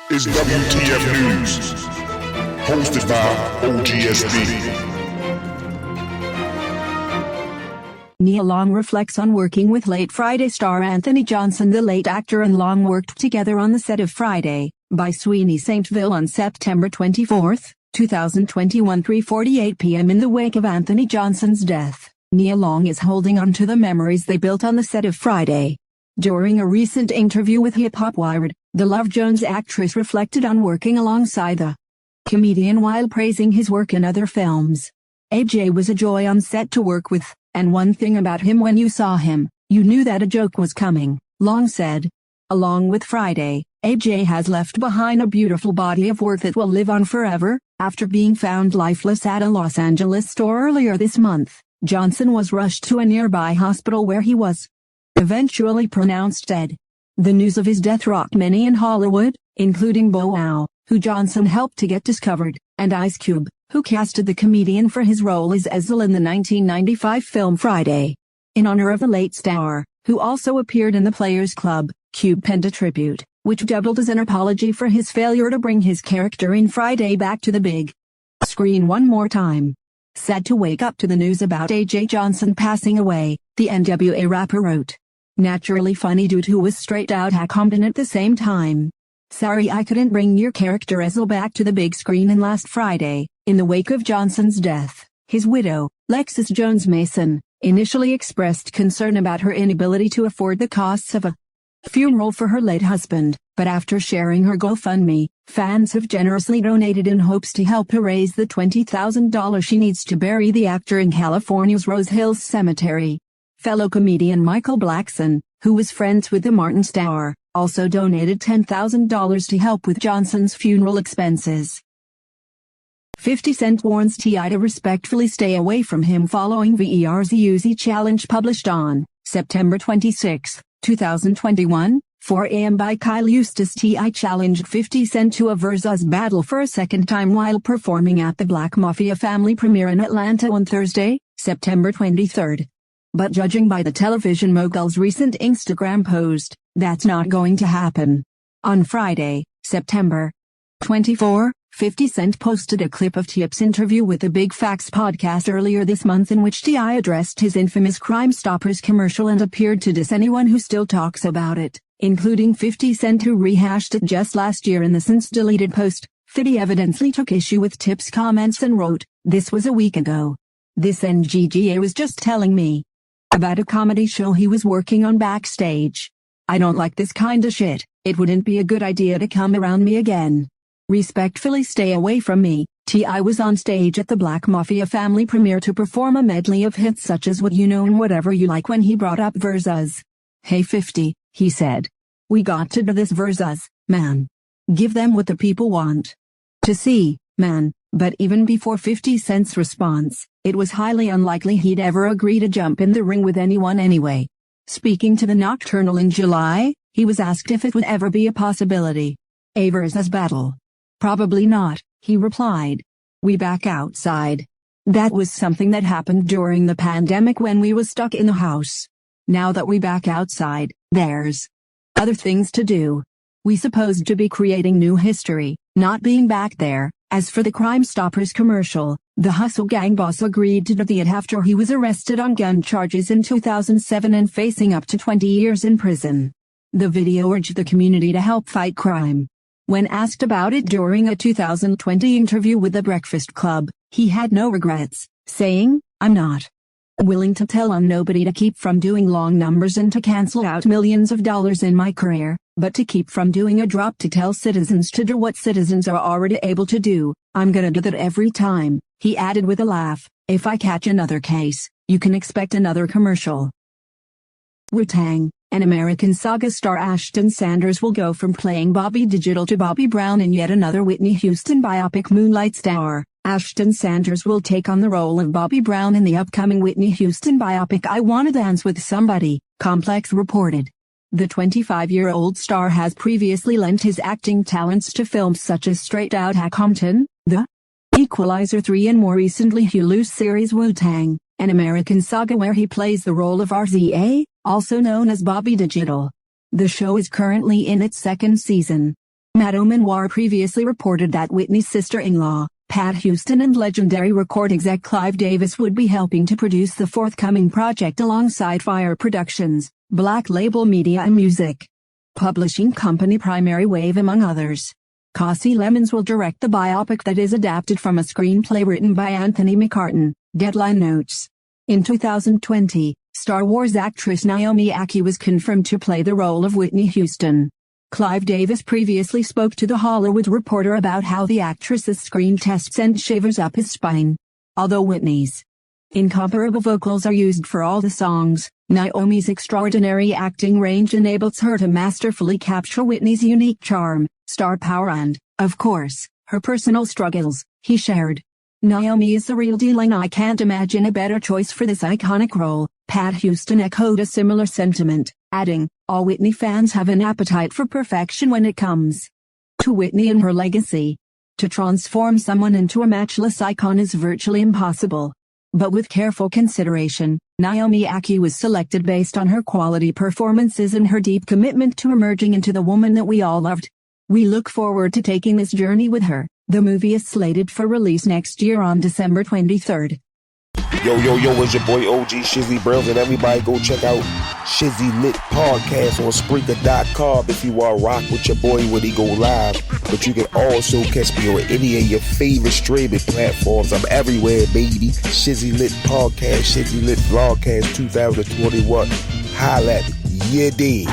is WTF News, hosted by OGSB. Nia Long reflects on working with late Friday star Anthony Johnson. The late actor and Long worked together on the set of Friday, by Sweeney Saintville on September 24, 2021, 3:48 p.m. In the wake of Anthony Johnson's death, Nia Long is holding on to the memories they built on the set of Friday. During a recent interview with Hip Hop Wired, the Love Jones actress reflected on working alongside the comedian while praising his work in other films. AJ was a joy on set to work with, and one thing about him, when you saw him, you knew that a joke was coming, Long said. Along with Friday, AJ has left behind a beautiful body of work that will live on forever. After being found lifeless at a Los Angeles store earlier this month, Johnson was rushed to a nearby hospital where he was eventually pronounced dead. The news of his death rocked many in Hollywood, including Bow Wow, who Johnson helped to get discovered, and Ice Cube, who casted the comedian for his role as Ezel in the 1995 film Friday. In honor of the late star, who also appeared in The Players Club, Cube penned a tribute, which doubled as an apology for his failure to bring his character in Friday back to the big screen one more time. Sad to wake up to the news about AJ Johnson passing away, the NWA rapper wrote. Naturally funny dude who was straight out Compton at the same time. Sorry I couldn't bring your character Ezel back to the big screen in last Friday. In the wake of Johnson's death, his widow, Lexis Jones Mason, initially expressed concern about her inability to afford the costs of a funeral for her late husband, but after sharing her GoFundMe, fans have generously donated in hopes to help her raise the $20,000 she needs to bury the actor in California's Rose Hills Cemetery. Fellow comedian Michael Blackson, who was friends with the Martin star, also donated $10,000 to help with Johnson's funeral expenses. 50 Cent warns T.I. to respectfully stay away from him following VER's Uzi challenge published on September 26, 2021, 4 a.m. by Kyle Eustace. T.I. challenged 50 Cent to a versus battle for a second time while performing at the Black Mafia family premiere in Atlanta on Thursday, September 23. But judging by the television mogul's recent Instagram post, that's not going to happen. On Friday, September 24, 50 Cent posted a clip of T.I.'s interview with the Big Facts podcast earlier this month, in which T.I. addressed his infamous Crime Stoppers commercial and appeared to diss anyone who still talks about it, including 50 Cent, who rehashed it just last year in the since-deleted post. 50 evidently took issue with T.I.'s comments and wrote, "This was a week ago. This NGGA was just telling me about a comedy show he was working on backstage. I don't like this kind of shit. It wouldn't be a good idea to come around me again. Respectfully stay away from me." T.I. was on stage at the Black Mafia family premiere to perform a medley of hits such as What You Know and Whatever You Like when he brought up versus. "Hey 50, he said. We got to do this versus, man. Give them what the people want to see, man." But even before 50 Cent's response, it was highly unlikely he'd ever agree to jump in the ring with anyone anyway. Speaking to the Nocturnal in July, he was asked if it would ever be a possibility. A versus battle. "Probably not," he replied. "We back outside. That was something that happened during the pandemic when we was stuck in the house. Now that we back outside, there's other things to do. We supposed to be creating new history, not being back there." As for the Crime Stoppers commercial, the Hustle Gang boss agreed to do it after he was arrested on gun charges in 2007 and facing up to 20 years in prison. The video urged the community to help fight crime. When asked about it during a 2020 interview with The Breakfast Club, he had no regrets, saying, "I'm not willing to tell on nobody to keep from doing long numbers and to cancel out millions of dollars in my career, but to keep from doing a drop to tell citizens to do what citizens are already able to do. I'm gonna do that every time." He added with a laugh, "If I catch another case, you can expect another commercial." Wu-Tang, an American Saga star Ashton Sanders will go from playing Bobby Digital to Bobby Brown in yet another Whitney Houston biopic. Moonlight star Ashton Sanders will take on the role of Bobby Brown in the upcoming Whitney Houston biopic I Wanna Dance with Somebody, Complex reported. The 25-year-old star has previously lent his acting talents to films such as Straight Outta Compton, The Equalizer 3 and more recently Hulu's series Wu-Tang, an American Saga where he plays the role of RZA, also known as Bobby Digital. The show is currently in its second season. Madame Noir previously reported that Whitney's sister-in-law, Pat Houston, and legendary record exec Clive Davis would be helping to produce the forthcoming project alongside Fire Productions, Black Label Media and Music Publishing Company Primary Wave, among others. Kasi Lemons will direct the biopic that is adapted from a screenplay written by Anthony McCartan, Deadline notes. In 2020, Star Wars actress Naomi Ackie was confirmed to play the role of Whitney Houston. Clive Davis previously spoke to The Hollywood Reporter about how the actress's screen test sent shivers up his spine. Although Whitney's incomparable vocals are used for all the songs, Naomi's extraordinary acting range enables her to masterfully capture Whitney's unique charm, star power and, of course, her personal struggles, he shared. Naomi is the real deal and I can't imagine a better choice for this iconic role. Pat Houston echoed a similar sentiment, adding, all Whitney fans have an appetite for perfection when it comes to Whitney and her legacy. To transform someone into a matchless icon is virtually impossible. But with careful consideration, Naomi Ackie was selected based on her quality performances and her deep commitment to emerging into the woman that we all loved. We look forward to taking this journey with her. The movie is slated for release next year on December 23rd. Yo, it's your boy OG Shizzy Brills, and everybody go check out Shizzy Lit Podcast on Spreaker.com if you want to rock with your boy when he go live. But you can also catch me on any of your favorite streaming platforms. I'm everywhere, baby. Shizzy Lit Podcast, Shizzy Lit Vlogcast 2021. Holla at me. Yeah, dig.